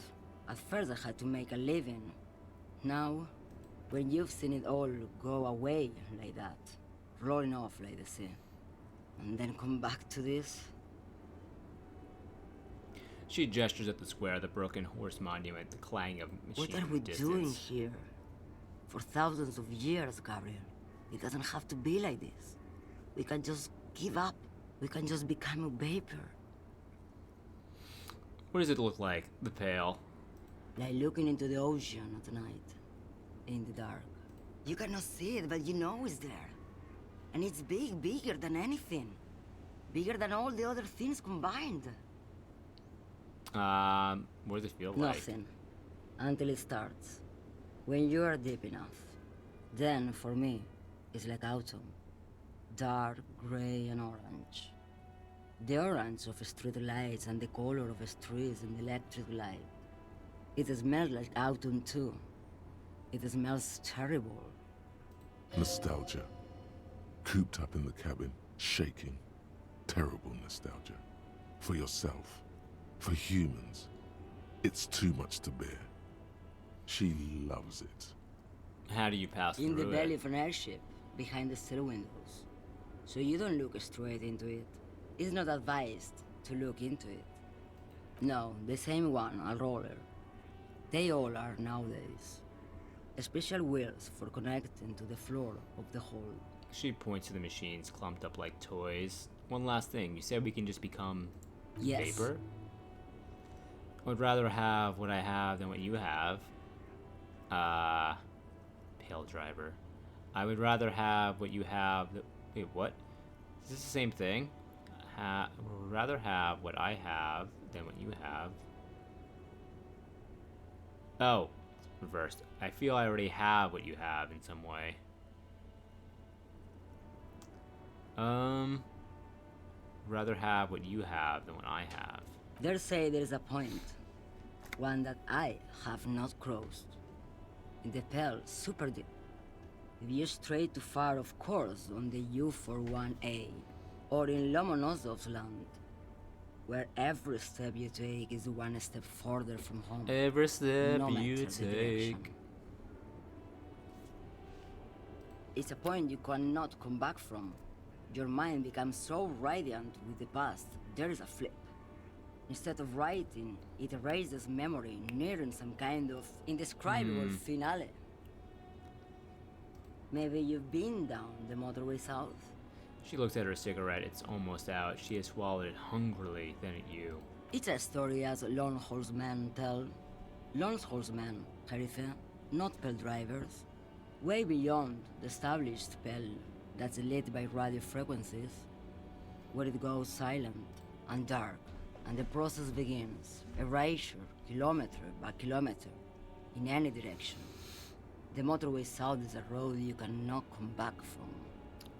at first I had to make a living. Now, when you've seen it all go away like that, rolling off like the sea, and then come back to this. She gestures at the square, the broken horse monument, the clang of machines. What are we doing here? For thousands of years, Gabriel. It doesn't have to be like this. We can just give up. We can just become a vapor. What does it look like, the Pale? Like looking into the ocean at night, in the dark. You cannot see it, but you know it's there. And it's big, bigger than anything. Bigger than all the other things combined. What does it feel like? Nothing. Until it starts. When you are deep enough. Then, for me, it's like autumn. Dark, gray, and orange. The orange of street lights and the color of streets in the electric light. It smells like autumn too. It smells terrible. Nostalgia. Cooped up in the cabin, shaking. Terrible nostalgia. For yourself. For humans. It's too much to bear. She loves it. How do you pass in through the belly it? of an airship, behind the stair windows. So you don't look straight into it. It's not advised to look into it. No, the same one, a roller. They all are nowadays. Special wheels for connecting to the floor of the hold. She points to the machines clumped up like toys. One last thing, you said we can just become Yes. vapor? I would rather have what I have than what you have. Pale driver. I would rather have what you have. Wait, what? Is this the same thing? Would rather have what I have than what you have. Oh, it's reversed. I feel I already have what you have in some way. Rather have what you have than what I have. They say there is a point. One that I have not crossed. In the Pale, super deep. If you stray too far, of course, on the U41A, or in Lomonosov's land, where every step you take is one step further from home. Every step no you matter the direction. take. It's a point you cannot come back from. Your mind becomes so radiant with the past, there is a flip. Instead of writing, it erases memory, nearing some kind of indescribable finale. Maybe you've been down the motorway south? She looks at her cigarette. It's almost out. She has swallowed it hungrily, then at you. It's a story as lone horsemen tell. Lone horsemen, Harife, not Pale drivers. Way beyond the established Pale that's lit by radio frequencies, where it goes silent and dark, and the process begins, erasure, kilometer by kilometer, in any direction. The motorway south is a road you cannot come back from.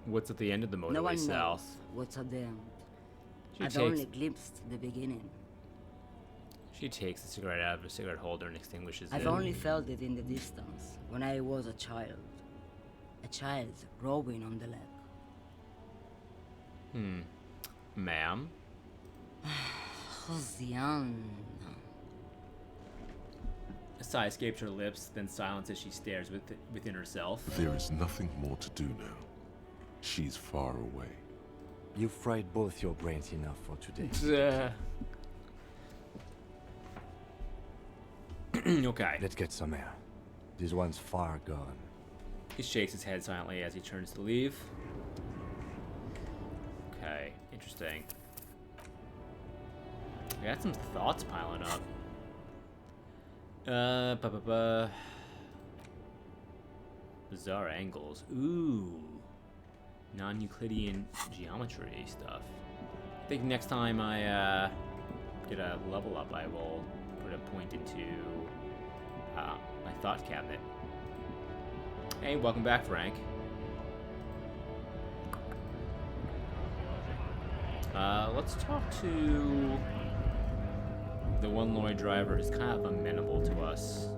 What's at the end of the motorway No one south? knows what's at the end. She I've takes- only glimpsed the beginning. She takes the cigarette out of her cigarette holder and extinguishes I've it. only felt it in the distance when I was a child. A child rowing on the lake. Ma'am? Josiane. A sigh escapes her lips, then silence as she stares within herself. There is nothing more to do now. She's far away. You've fried both your brains enough for today. Okay. Let's get some air. This one's far gone. He shakes his head silently as he turns to leave. Okay, interesting. I got some thoughts piling up. Bizarre angles. Ooh. Non-Euclidean geometry stuff. I think next time I get a level up, I will put a point into my thought cabinet. Hey, welcome back, Frank. Let's talk to the one lorry driver who's kind of amenable to us.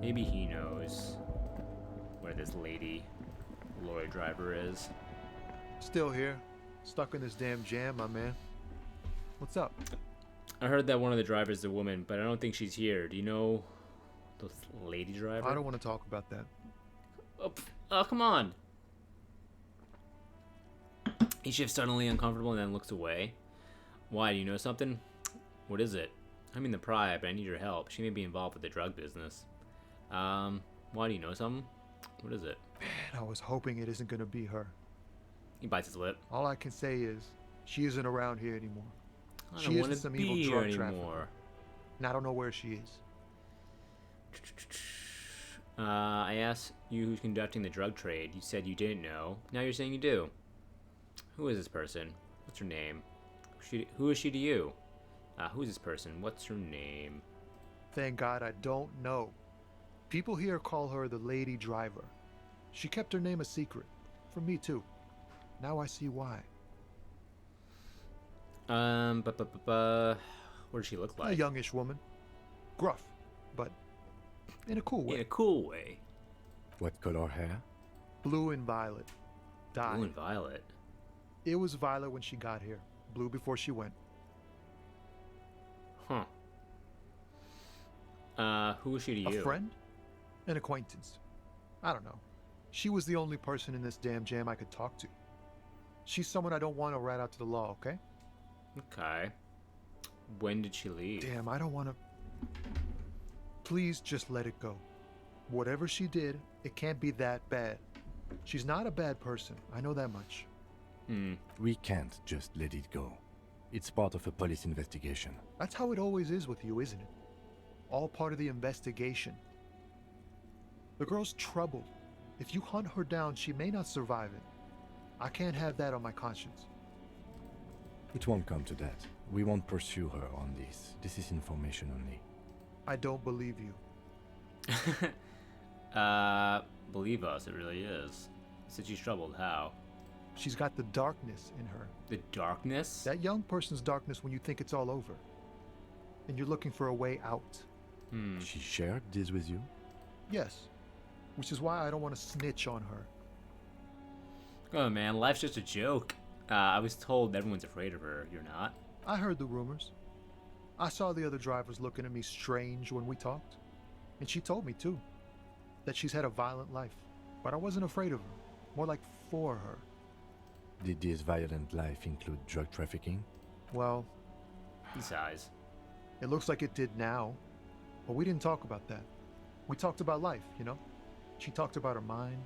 Maybe he knows where this lady lorry driver is. Still here, stuck in this damn jam, my man. What's up? I heard that one of the drivers is a woman, but I don't think she's here. Do you know the lady driver? I don't want to talk about that. Oh, come on. He shifts suddenly uncomfortable and then looks away. Why, do you know something? What is it? I'm in the Pride, but I need your help. She may be involved with the drug business. Why, do you know something? What is it? Man, I was hoping it isn't gonna be her. He bites his lip. All I can say is, she isn't around here anymore. I She don't isn't want to some be evil here drug anymore. trafficker. And I don't know where she is. I asked you who's conducting the drug trade. You said you didn't know. Now you're saying you do. Who is this person? What's her name? Who is she to you? Who is this person? What's her name? Thank God I don't know. People here call her the lady driver. She kept her name a secret. From me too. Now I see why. What does she look like? A youngish woman. Gruff, but in a cool way. In a cool way. What color hair? Blue and violet. Dyed. Blue and violet. It was violet when she got here. Blue before she went. Huh. Who is she to you? A friend? An acquaintance. I don't know. She was the only person in this damn jam I could talk to. She's someone I don't want to rat out to the law, okay? Okay. When did she leave? Damn, I don't want to... Please just let it go. Whatever she did, it can't be that bad. She's not a bad person. I know that much. We can't just let it go. It's part of a police investigation. That's how it always is with you, isn't it? All part of the investigation. The girl's troubled. If you hunt her down, she may not survive it. I can't have that on my conscience. It won't come to that. We won't pursue her on this. This is information only. I don't believe you. Believe us, it really is. Said she's troubled, how? She's got the darkness in her. The darkness? That young person's darkness when you think it's all over. And you're looking for a way out. She shared this with you? Yes. Which is why I don't want to snitch on her. Oh man, life's just a joke. I was told everyone's afraid of her. You're not? I heard the rumors. I saw the other drivers looking at me strange when we talked. And she told me too. That she's had a violent life. But I wasn't afraid of her. More like for her. Did this violent life include drug trafficking? Well... He sighs. It looks like it did now. But we didn't talk about that. We talked about life, you know? She talked about her mind.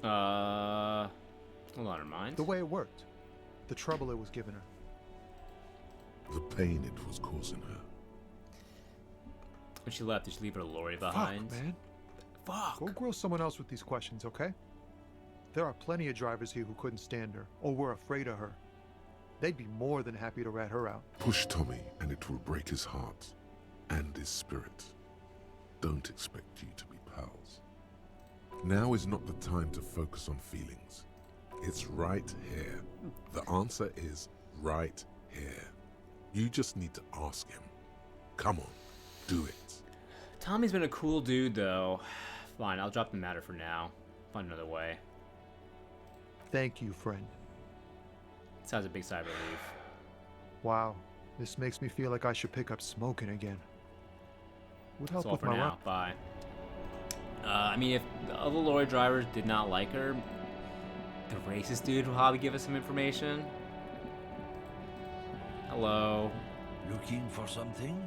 Hold on, her mind? The way it worked. The trouble it was giving her. The pain it was causing her. When she left, did she leave her lorry behind? Fuck, man. Fuck. Go grill someone else with these questions, okay? There are plenty of drivers here who couldn't stand her, or were afraid of her. They'd be more than happy to rat her out. Push Tommy, and it will break his heart. And his spirit. Don't expect you to be pals. Now is not the time to focus on feelings. It's right here. The answer is right here. You just need to ask him. Come on, do it. Tommy's been a cool dude, though. Fine, I'll drop the matter for now. Find another way. Thank you, friend. Sounds a big sigh of relief. Wow, this makes me feel like I should pick up smoking again. Would help That's all with for my now. Bye. I mean, if the other lorry drivers did not like her, the racist dude will probably give us some information. Hello. Looking for something?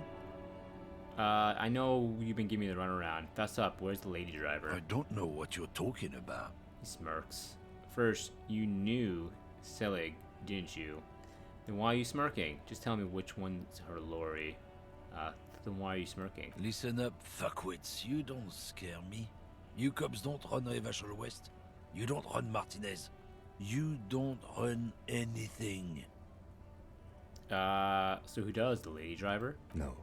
I know you've been giving me the runaround. Fess up, where's the lady driver? I don't know what you're talking about. He smirks. First, you knew Selig, didn't you? Then why are you smirking? Just tell me which one's her lorry. Then why are you smirking? Listen up, fuckwits. You don't scare me. You cops don't run Revachol West. You don't run Martinez. You don't run anything. So who does? The lady driver? No.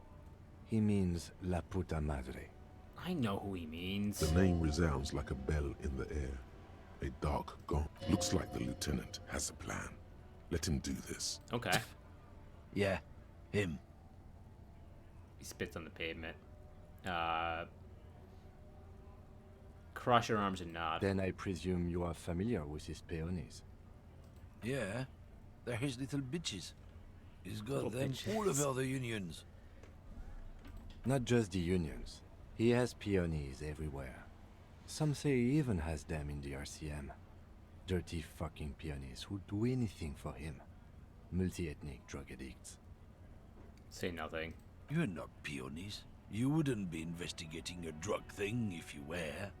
He means La Puta Madre. I know who he means. The name resounds like a bell in the air. A dark gong. Looks like the lieutenant has a plan. Let him do this. Okay. Yeah, him. He spits on the pavement. Cross your arms and nod. Then I presume you are familiar with his peonies. Yeah, they're his little bitches. He's got Little them bitches. all over the unions. Not just the unions. He has peonies everywhere. Some say he even has them in the RCM. Dirty fucking peonies who'd do anything for him. Multi-ethnic drug addicts. Say nothing. You're not peonies. You wouldn't be investigating a drug thing if you were.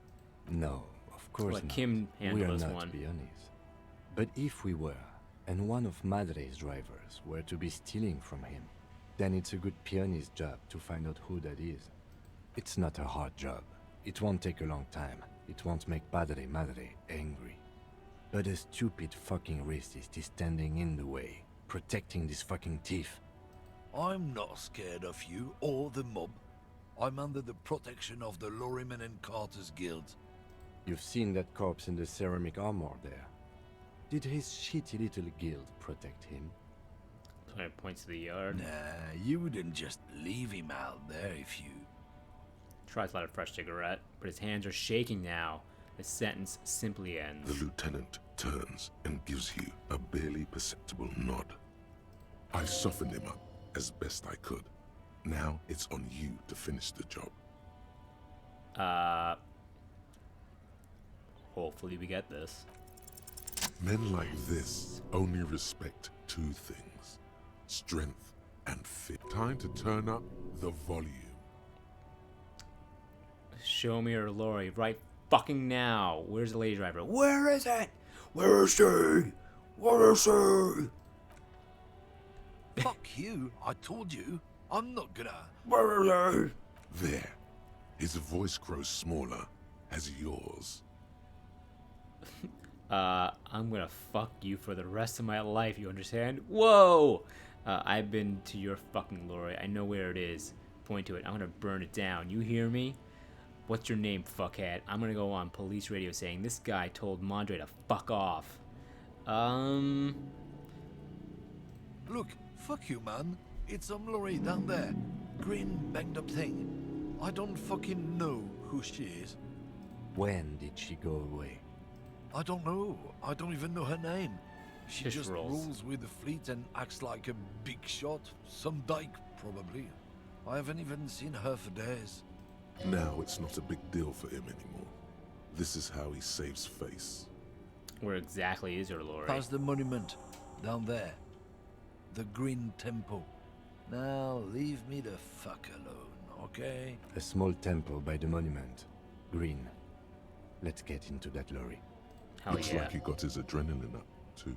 No, of course Let not. Kim handle we are this not one. peonies. But if we were, and one of Madre's drivers were to be stealing from him, then it's a good peony's job to find out who that is. It's not a hard job. It won't take a long time. It won't make Padre Madre angry. But a stupid fucking racist is standing in the way, protecting this fucking thief. I'm not scared of you or the mob. I'm under the protection of the Lorrymen and Carters Guild. You've seen that corpse in the ceramic armor there. Did his shitty little guild protect him? So he points to the yard. Nah, you wouldn't just leave him out there if you... Tries to light a fresh cigarette, but his hands are shaking now. The sentence simply ends. The lieutenant turns and gives you a barely perceptible nod. I softened him up as best I could. Now it's on you to finish the job. Hopefully we get this. Men like this only respect two things: strength and fit. Time to turn up the volume. Show me your lorry right fucking now. Where's the lady driver? Where is it? Where is she? Where is she? Fuck you, I told you. I'm not gonna... Where is he? There. His voice grows smaller as yours. I'm gonna fuck you for the rest of my life, you understand? Whoa! I've been to your fucking lorry. I know where it is. Point to it. I'm gonna burn it down. You hear me? What's your name, fuckhead? I'm gonna go on police radio saying this guy told Madre to fuck off. Look, fuck you, man. It's some lorry down there. Green, banged up thing. I don't fucking know who she is. When did she go away? I don't know. I don't even know her name. She Just just rolls. rolls with the fleet and acts like a big shot. Some dyke, probably. I haven't even seen her for days. Now it's not a big deal for him anymore. This is how he saves face. Where exactly is your lorry? Past the monument. Down there. The Green Temple. Now leave me the fuck alone, okay? A small temple by the monument. Green. Let's get into that lorry. Hell Looks yeah. like he got his adrenaline up, too.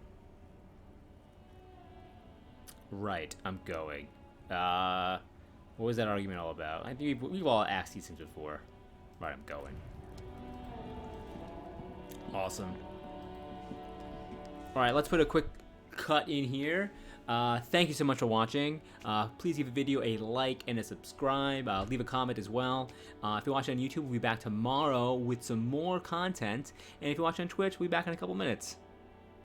Right, I'm going. What was that argument all about? I think we've all asked these things before. Right, I'm going. Awesome. Alright, let's put a quick cut in here. Thank you so much for watching. Please give the video a like and a subscribe. Leave a comment as well. If you're watching on YouTube, we'll be back tomorrow with some more content. And if you're watching on Twitch, we'll be back in a couple minutes.